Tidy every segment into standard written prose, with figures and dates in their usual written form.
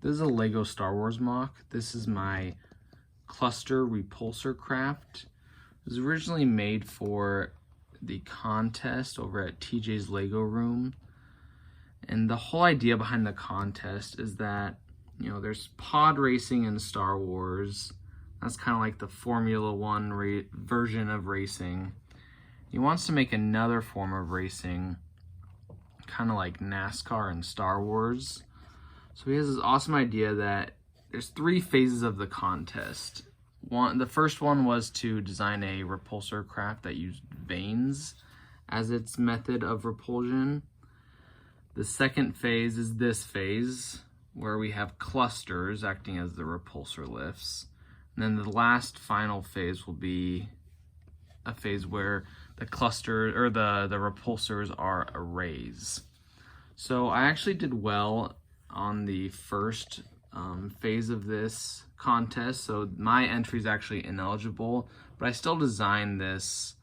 This is a Lego Star Wars MOC. This is my cluster Repulsorcraft. It was originally made for the contest over at TJ's Lego Room. And the whole idea behind the contest is that, you know, there's pod racing in Star Wars. That's kind of like the Formula One version of racing. He wants to make another form of racing, kind of like NASCAR and Star Wars. So he has this awesome idea that there's 3 phases of the contest. The first one was to design a repulsor craft that used vanes as its method of repulsion. The second phase is this phase, where we have clusters acting as the repulsor lifts. And then the last final phase will be a phase where the cluster or the repulsors are arrays. So I actually did well on the first phase of this contest, so my entry is actually ineligible, but I still designed this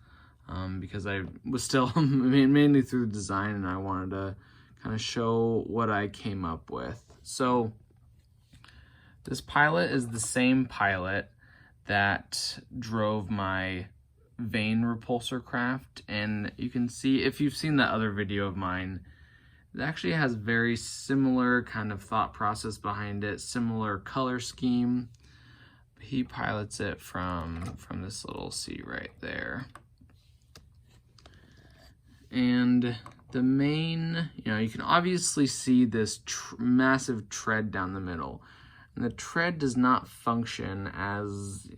because I was still mainly through design, and I wanted to kind of show what I came up with. So this pilot is the same pilot that drove my vane repulsor craft, and you can see, if you've seen that other video of mine, it actually has very similar kind of thought process behind it, similar color scheme. He pilots it from this little seat right there. And the main, you know, you can obviously see this massive tread down the middle. And the tread does not function as,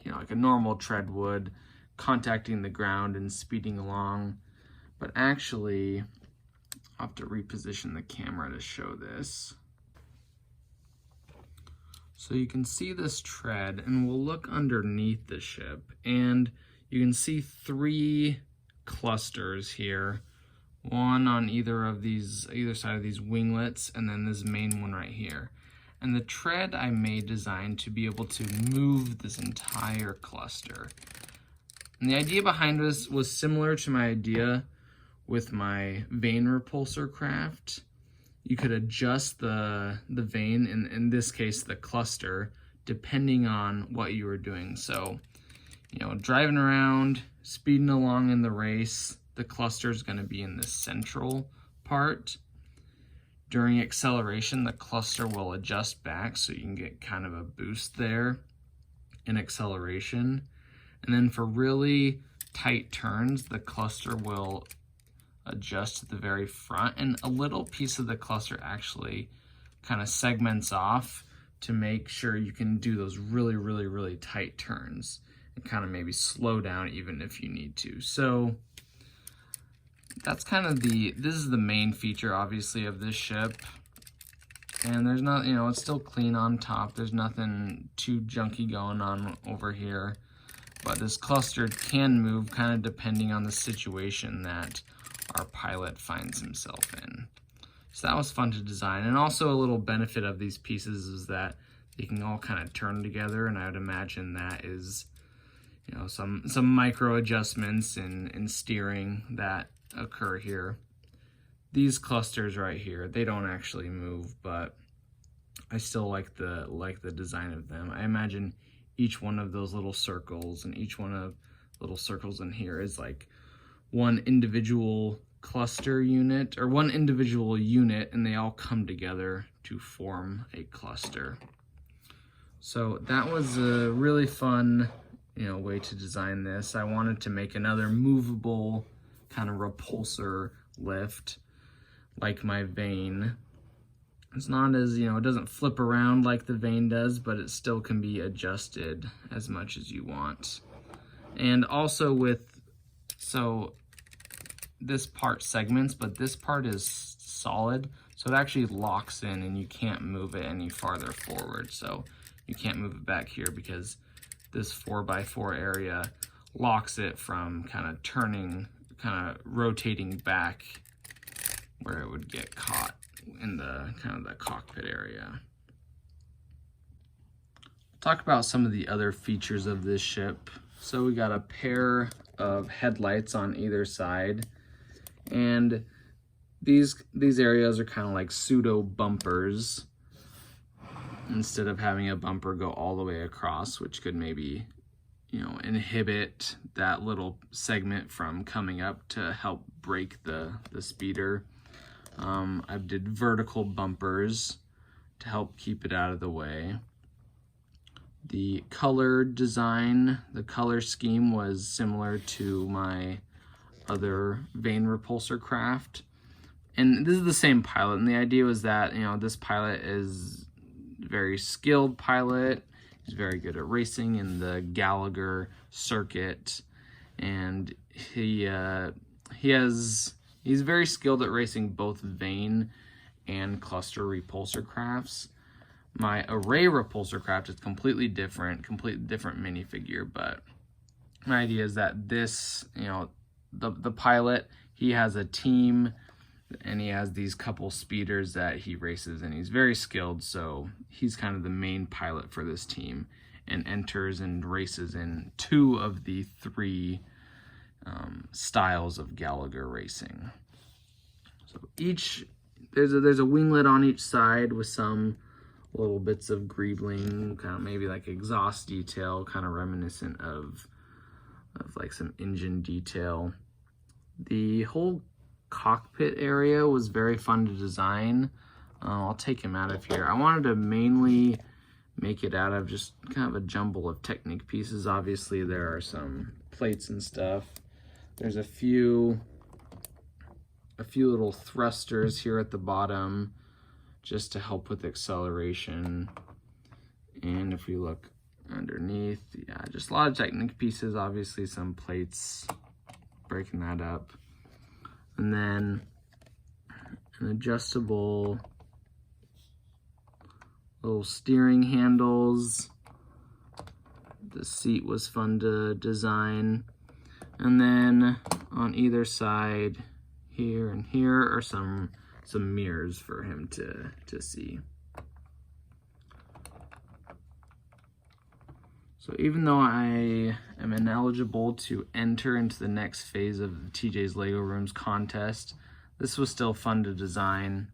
you know, like a normal tread would, contacting the ground and speeding along. But actually, I'll have to reposition the camera to show this. So you can see this tread, and we'll look underneath the ship, and you can see 3 clusters here. One on either side of these winglets, and then this main one right here. And the tread I made designed to be able to move this entire cluster. And the idea behind this was similar to my idea with my vane repulsor craft. You could adjust the vane, in this case the cluster, depending on what you were doing. So, you know, driving around, speeding along in the race, the cluster is going to be in the central part. During acceleration, the cluster will adjust back, so you can get kind of a boost there in acceleration. And then for really tight turns, the cluster will adjust to the very front, and a little piece of the cluster actually kind of segments off to make sure you can do those really tight turns and kind of maybe slow down even if you need to. So that's kind of this is the main feature, obviously, of this ship. And there's not, you know, it's still clean on top. There's nothing too junky going on over here. But this cluster can move kind of depending on the situation that our pilot finds himself in. So that was fun to design. And also a little benefit of these pieces is that they can all kind of turn together, and I would imagine that is, you know, some micro adjustments in steering that occur here. These clusters right here, they don't actually move, but I still like the design of them. I imagine each one of those little circles and each one of little circles in here is like one individual cluster unit, or one individual unit, and they all come together to form a cluster. So that was a really fun, you know, way to design this. I wanted to make another movable kind of repulsor lift like my vane. It's not as, you know, it doesn't flip around like the vane does, but it still can be adjusted as much as you want. And also so this part segments, but this part is solid, so it actually locks in and you can't move it any farther forward. So you can't move it back here because this 4x4 area locks it from kind of rotating back where it would get caught in the kind of the cockpit area. Talk about some of the other features of this ship. So we got a pair of headlights on either side, and these areas are kind of like pseudo bumpers. instead of having a bumper go all the way across, which could maybe, you know, inhibit that little segment from coming up to help brake the speeder. I did vertical bumpers to help keep it out of the way. The color design, the color scheme was similar to my other vane Repulsorcraft. And this is the same pilot, and the idea was that, you know, this pilot is a very skilled pilot. He's very good at racing in the Gallagher circuit, and he's very skilled at racing both vane and cluster Repulsorcrafts. My array Repulsorcraft is completely different minifigure, but my idea is that this, you know, the pilot, he has a team, and he has these couple speeders that he races, and he's very skilled, so he's kind of the main pilot for this team, and enters and races in 2 of the 3 styles of Gallagher racing. So there's a winglet on each side with some little bits of greebling, kind of maybe like exhaust detail, kind of reminiscent of like some engine detail. The whole cockpit area was very fun to design. I'll take him out of here. I wanted to mainly make it out of just kind of a jumble of Technic pieces. Obviously there are some plates and stuff. There's a few little thrusters here at the bottom just to help with acceleration. And if we look underneath, yeah, just a lot of Technic pieces, obviously some plates breaking that up. And then an adjustable little steering handles. The seat was fun to design. And then on either side, here and here, are some mirrors for him to see. So even though I am ineligible to enter into the next phase of the TJ's Lego Rooms contest, this was still fun to design.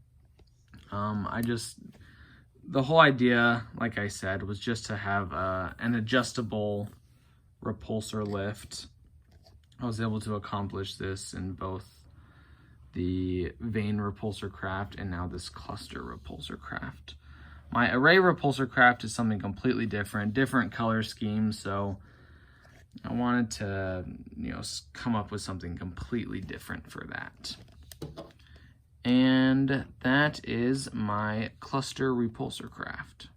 The whole idea, like I said, was just to have an adjustable repulsor lift. I was able to accomplish this in both the vane Repulsorcraft and now this cluster Repulsorcraft. My array Repulsorcraft is something completely different color scheme, so I wanted to, you know, come up with something completely different for that. And that is my cluster Repulsorcraft.